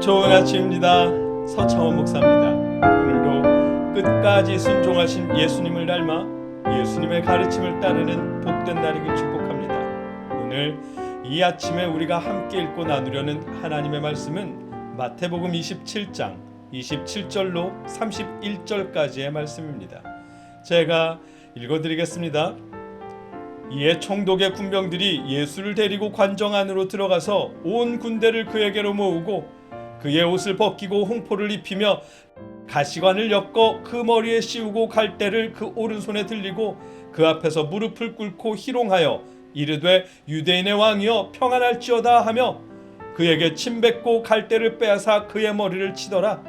좋은 아침입니다. 서창원 목사입니다. 오늘도 끝까지 순종하신 예수님을 닮아 예수님의 가르침을 따르는 복된 날이길 축복합니다. 오늘 이 아침에 우리가 함께 읽고 나누려는 하나님의 말씀은 마태복음 27장 27절로 31절까지의 말씀입니다. 제가 읽어드리겠습니다. 이에 총독의 군병들이 예수를 데리고 관정 안으로 들어가서 온 군대를 그에게로 모으고 그의 옷을 벗기고 홍포를 입히며 가시관을 엮어 그 머리에 씌우고 갈대를 그 오른손에 들리고 그 앞에서 무릎을 꿇고 희롱하여 이르되 유대인의 왕이여 평안할지어다 하며 그에게 침 뱉고 갈대를 빼앗아 그의 머리를 치더라.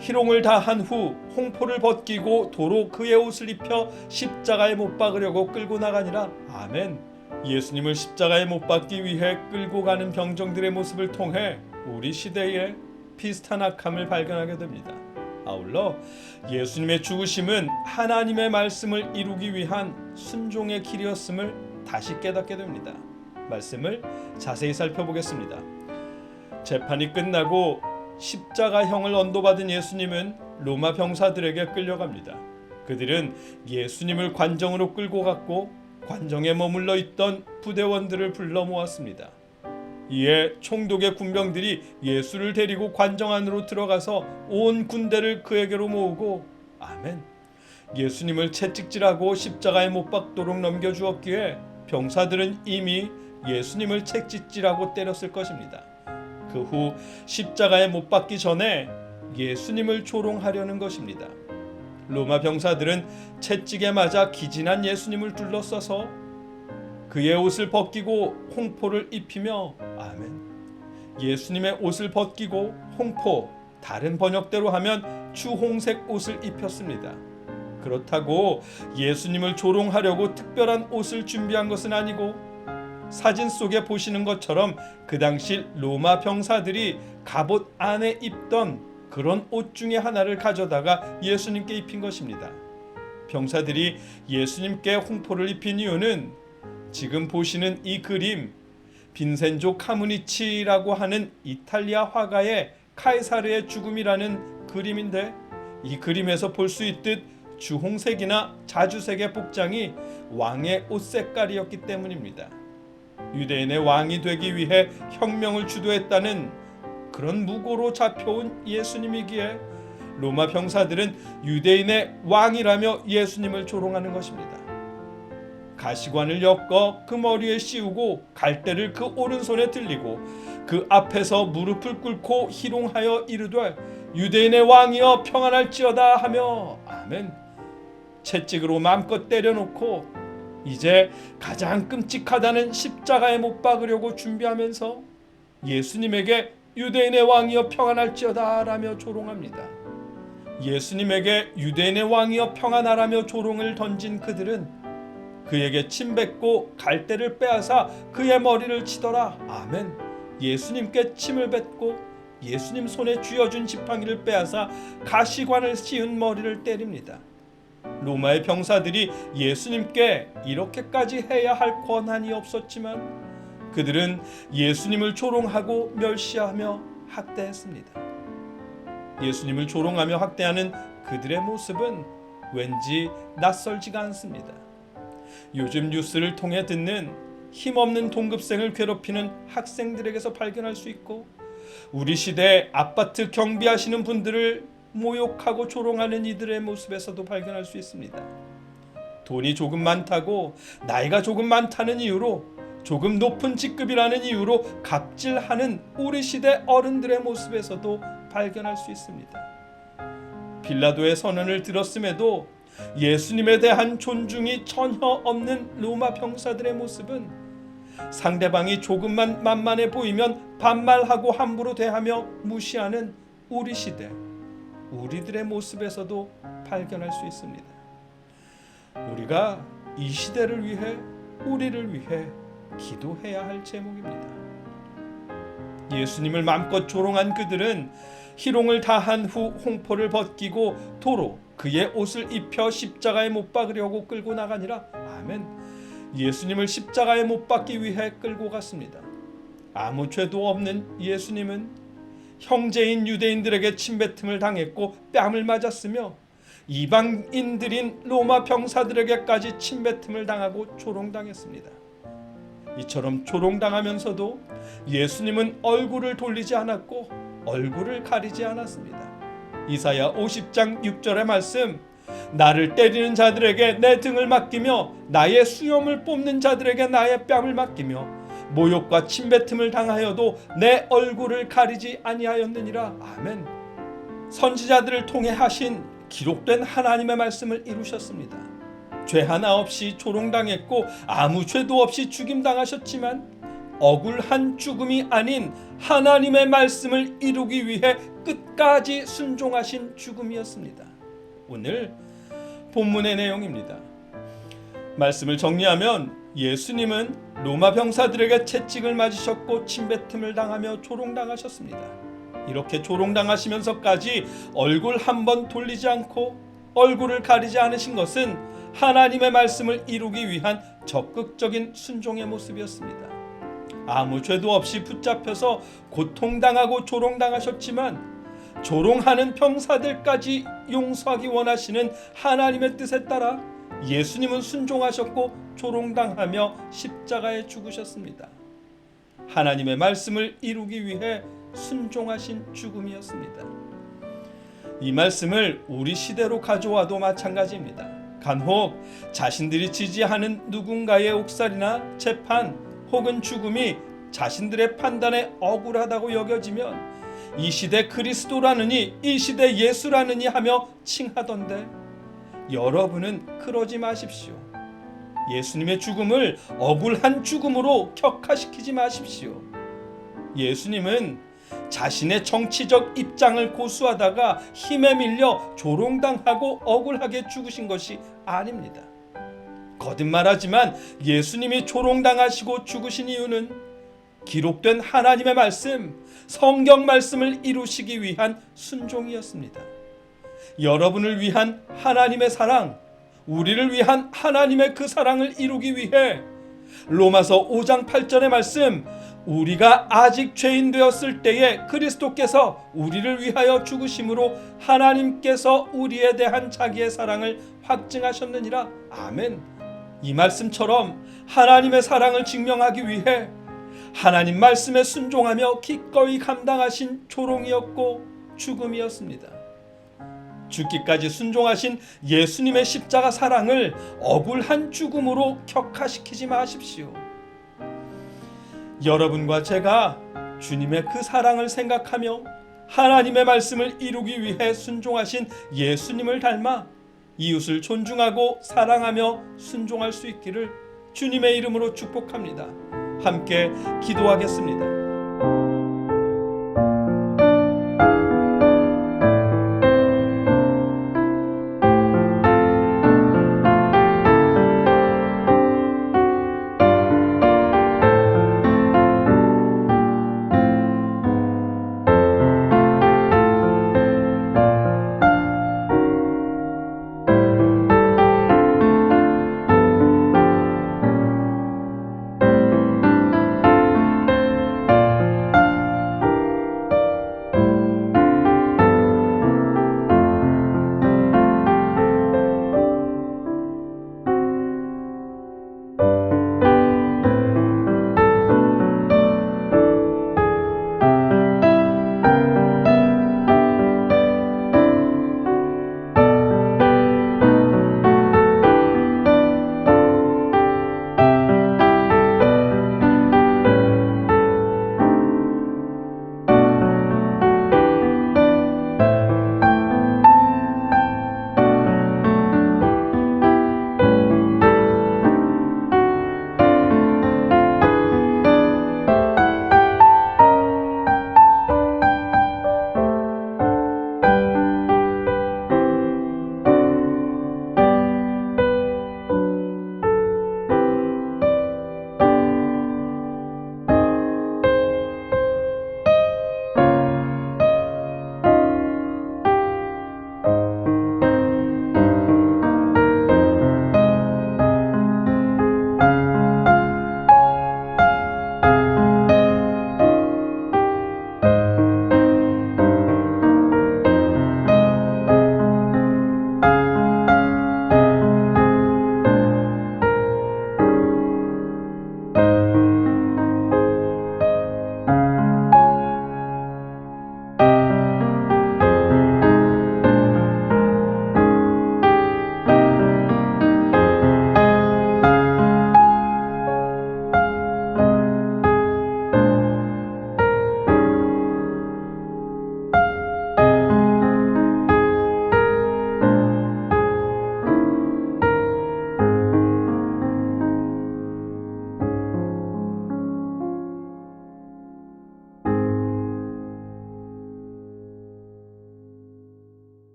희롱을 다 한 후 홍포를 벗기고 도로 그의 옷을 입혀 십자가에 못 박으려고 끌고 나가니라. 아멘. 예수님을 십자가에 못 박기 위해 끌고 가는 병정들의 모습을 통해 우리 시대에 비슷한 악함을 발견하게 됩니다. 아울러 예수님의 죽으심은 하나님의 말씀을 이루기 위한 순종의 길이었음을 다시 깨닫게 됩니다. 말씀을 자세히 살펴보겠습니다. 재판이 끝나고 십자가형을 언도받은 예수님은 로마 병사들에게 끌려갑니다. 그들은 예수님을 관정으로 끌고 갔고 관정에 머물러 있던 부대원들을 불러 모았습니다. 이에 총독의 군병들이 예수를 데리고 관정 안으로 들어가서 온 군대를 그에게로 모으고 아멘. 예수님을 채찍질하고 십자가에 못 박도록 넘겨주었기에 병사들은 이미 예수님을 채찍질하고 때렸을 것입니다. 그 후 십자가에 못 박기 전에 예수님을 조롱하려는 것입니다. 로마 병사들은 채찍에 맞아 기진한 예수님을 둘러싸서 그의 옷을 벗기고 홍포를 입히며 아멘. 예수님의 옷을 벗기고 홍포, 다른 번역대로 하면 주홍색 옷을 입혔습니다. 그렇다고 예수님을 조롱하려고 특별한 옷을 준비한 것은 아니고 사진 속에 보시는 것처럼 그 당시 로마 병사들이 갑옷 안에 입던 그런 옷 중에 하나를 가져다가 예수님께 입힌 것입니다. 병사들이 예수님께 홍포를 입힌 이유는 지금 보시는 이 그림, 빈센조 카무니치라고 하는 이탈리아 화가의 카이사르의 죽음이라는 그림인데 이 그림에서 볼 수 있듯 주홍색이나 자주색의 복장이 왕의 옷 색깔이었기 때문입니다. 유대인의 왕이 되기 위해 혁명을 주도했다는 그런 무고로 잡혀온 예수님이기에 로마 병사들은 유대인의 왕이라며 예수님을 조롱하는 것입니다. 가시관을 엮어 그 머리에 씌우고 갈대를 그 오른손에 들리고 그 앞에서 무릎을 꿇고 희롱하여 이르되 유대인의 왕이여 평안할지어다 하며 아멘. 채찍으로 마음껏 때려놓고 이제 가장 끔찍하다는 십자가에 못 박으려고 준비하면서 예수님에게 유대인의 왕이여 평안할지어다 라며 조롱합니다. 예수님에게 유대인의 왕이여 평안하라며 조롱을 던진 그들은 그에게 침 뱉고 갈대를 빼앗아 그의 머리를 치더라. 아멘. 예수님께 침을 뱉고 예수님 손에 쥐어준 지팡이를 빼앗아 가시관을 씌운 머리를 때립니다. 로마의 병사들이 예수님께 이렇게까지 해야 할 권한이 없었지만 그들은 예수님을 조롱하고 멸시하며 학대했습니다. 예수님을 조롱하며 학대하는 그들의 모습은 왠지 낯설지가 않습니다. 요즘 뉴스를 통해 듣는 힘없는 동급생을 괴롭히는 학생들에게서 발견할 수 있고 우리 시대 아파트 경비하시는 분들을 모욕하고 조롱하는 이들의 모습에서도 발견할 수 있습니다. 돈이 조금 많다고 나이가 조금 많다는 이유로 조금 높은 직급이라는 이유로 갑질하는 우리 시대 어른들의 모습에서도 발견할 수 있습니다. 빌라도의 선언을 들었음에도 예수님에 대한 존중이 전혀 없는 로마 병사들의 모습은 상대방이 조금만 만만해 보이면 반말하고 함부로 대하며 무시하는 우리 시대 우리들의 모습에서도 발견할 수 있습니다. 우리가 이 시대를 위해 우리를 위해 기도해야 할 제목입니다. 예수님을 마음껏 조롱한 그들은 희롱을 다한 후 홍포를 벗기고 도로 그의 옷을 입혀 십자가에 못 박으려고 끌고 나가니라. 아멘. 예수님을 십자가에 못 박기 위해 끌고 갔습니다. 아무 죄도 없는 예수님은 형제인 유대인들에게 침뱉음을 당했고 뺨을 맞았으며 이방인들인 로마 병사들에게까지 침뱉음을 당하고 조롱당했습니다. 이처럼 조롱당하면서도 예수님은 얼굴을 돌리지 않았고 얼굴을 가리지 않았습니다. 이사야 50장 6절의 말씀, 나를 때리는 자들에게 내 등을 맡기며 나의 수염을 뽑는 자들에게 나의 뺨을 맡기며 모욕과 침뱉음을 당하여도 내 얼굴을 가리지 아니하였느니라. 아멘. 선지자들을 통해 하신 기록된 하나님의 말씀을 이루셨습니다. 죄 하나 없이 조롱당했고 아무 죄도 없이 죽임당하셨지만 억울한 죽음이 아닌 하나님의 말씀을 이루기 위해 끝까지 순종하신 죽음이었습니다. 오늘 본문의 내용입니다. 말씀을 정리하면 예수님은 로마 병사들에게 채찍을 맞으셨고 침뱉음을 당하며 조롱당하셨습니다. 이렇게 조롱당하시면서까지 얼굴 한 번 돌리지 않고 얼굴을 가리지 않으신 것은 하나님의 말씀을 이루기 위한 적극적인 순종의 모습이었습니다. 아무 죄도 없이 붙잡혀서 고통당하고 조롱당하셨지만 조롱하는 병사들까지 용서하기 원하시는 하나님의 뜻에 따라 예수님은 순종하셨고 조롱당하며 십자가에 죽으셨습니다. 하나님의 말씀을 이루기 위해 순종하신 죽음이었습니다. 이 말씀을 우리 시대로 가져와도 마찬가지입니다. 간혹 자신들이 지지하는 누군가의 옥살이나 재판 혹은 죽음이 자신들의 판단에 억울하다고 여겨지면 이 시대 그리스도라느니 이 시대 예수라느니 하며 칭하던데, 여러분은 그러지 마십시오. 예수님의 죽음을 억울한 죽음으로 격화시키지 마십시오. 예수님은 자신의 정치적 입장을 고수하다가 힘에 밀려 조롱당하고 억울하게 죽으신 것이 아닙니다. 거듭말하지만 예수님이 조롱당하시고 죽으신 이유는 기록된 하나님의 말씀, 성경 말씀을 이루시기 위한 순종이었습니다. 여러분을 위한 하나님의 사랑, 우리를 위한 하나님의 그 사랑을 이루기 위해 로마서 5장 8절의 말씀, 우리가 아직 죄인 되었을 때에 그리스도께서 우리를 위하여 죽으심으로 하나님께서 우리에 대한 자기의 사랑을 확증하셨느니라. 아멘. 이 말씀처럼 하나님의 사랑을 증명하기 위해 하나님 말씀에 순종하며 기꺼이 감당하신 조롱이었고 죽음이었습니다. 죽기까지 순종하신 예수님의 십자가 사랑을 억울한 죽음으로 격화시키지 마십시오. 여러분과 제가 주님의 그 사랑을 생각하며 하나님의 말씀을 이루기 위해 순종하신 예수님을 닮아 이웃을 존중하고 사랑하며 순종할 수 있기를 주님의 이름으로 축복합니다. 함께 기도하겠습니다.